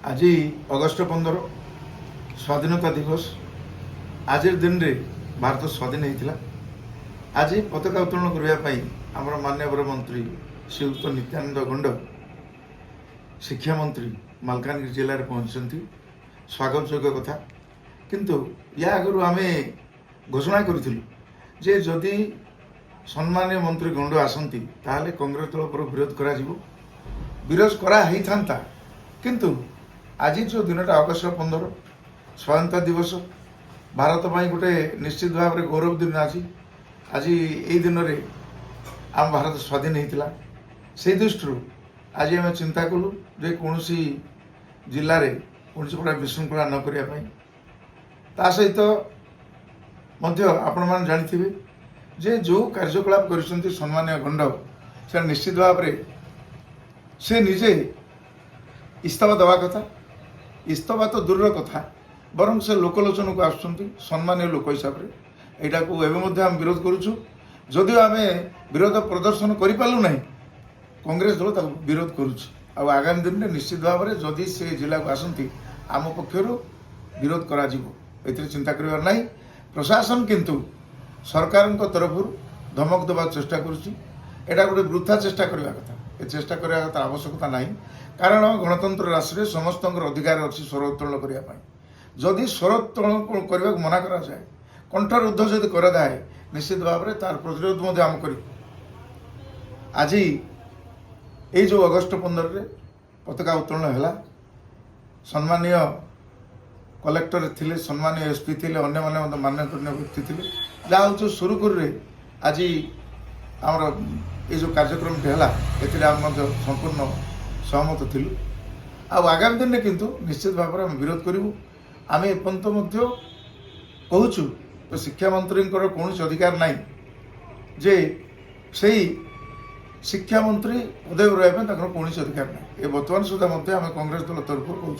आज अगस्ट 15 स्वाधीनता दिवस। आज दिन रे भारत स्वाधीन होता। आज पताका उत्तोलन करने आमर माननीय मंत्री श्रीयुक्त नित्यानंद गंड शिक्षा मंत्री मालकानगिरी जिले में पहुंचती स्वागत योग्य कथा। किंतु या आगु आम घोषणा करूँ जे जदि सम्मानीय मंत्री गंड आसती ताहले कांग्रेस दल पर विरोध करा विरोध कराई था। किंतु आज जो दिनटा अगस्ट 15 स्वाधीनता दिवस भारत पर गोटे निश्चित भाव में गौरव दिन आज आज यही दिन में आम भारत स्वाधीन होता। से दृष्टि आज आम चिंता कलु जे कौन जिले में कौन गोटे विशृंखला न करने ता सहित आपण मैंने जानी जे जो कार्यकलाप कर सम्मानीय गंड से निश्चित भाव में से निजे इस्तीफा दवा कथा। इस्तीफा तो दूर कथा बरं से लोकलोचन को आसुँच सम्मानीय लोक हिसाब से यहाँ को एवं आम विरोध करुचु। जदिव आम विरोध प्रदर्शन करूँ ना कांग्रेस दल विरोध करुच्छ। आगामी दिन में निश्चित भाव में जदि से जिला को आसती आम पक्षर विरोध करा चिंता कर ना। प्रशासन किंतु सरकार तरफ धमक देवा चेष्टा करुँचा गोटे वृथा चेष्टा करने कथा। ए चेष्टा करने कथा आवश्यकता ना कारण गणतंत्र राष्ट्र में समस्त अधिकार अच्छी स्वर उत्तोलन करने। जदि स्वर उत्तोलन करने मना करा जाए कंठरुद्ध जदि कराए निश्चित भाव में तार प्रतिरोध आम कर आज ये जो अगस्ट 15 रे पताका उत्तोलन है सम्मानीय कलेक्टर थिले सम्मानीय एसपी थिले अन्य माने मान्यगण्य व्यक्ति थिले जहाँ हूँ सुरुखुरु आज आमर ये जो कार्यक्रम है आम संपूर्ण सहमत थिलु। आगामी दिन में किंतु निश्चित भाव में आम विरोध करूँ। आम एपर्यंत कहूँ तो शिक्षा मंत्री कौन अधिकार ना जे से शिक्षा मंत्री पदवी रहा कौन अधिकार ना। ये बर्तमान सुधा आम कांग्रेस दल तरफ कहूँ।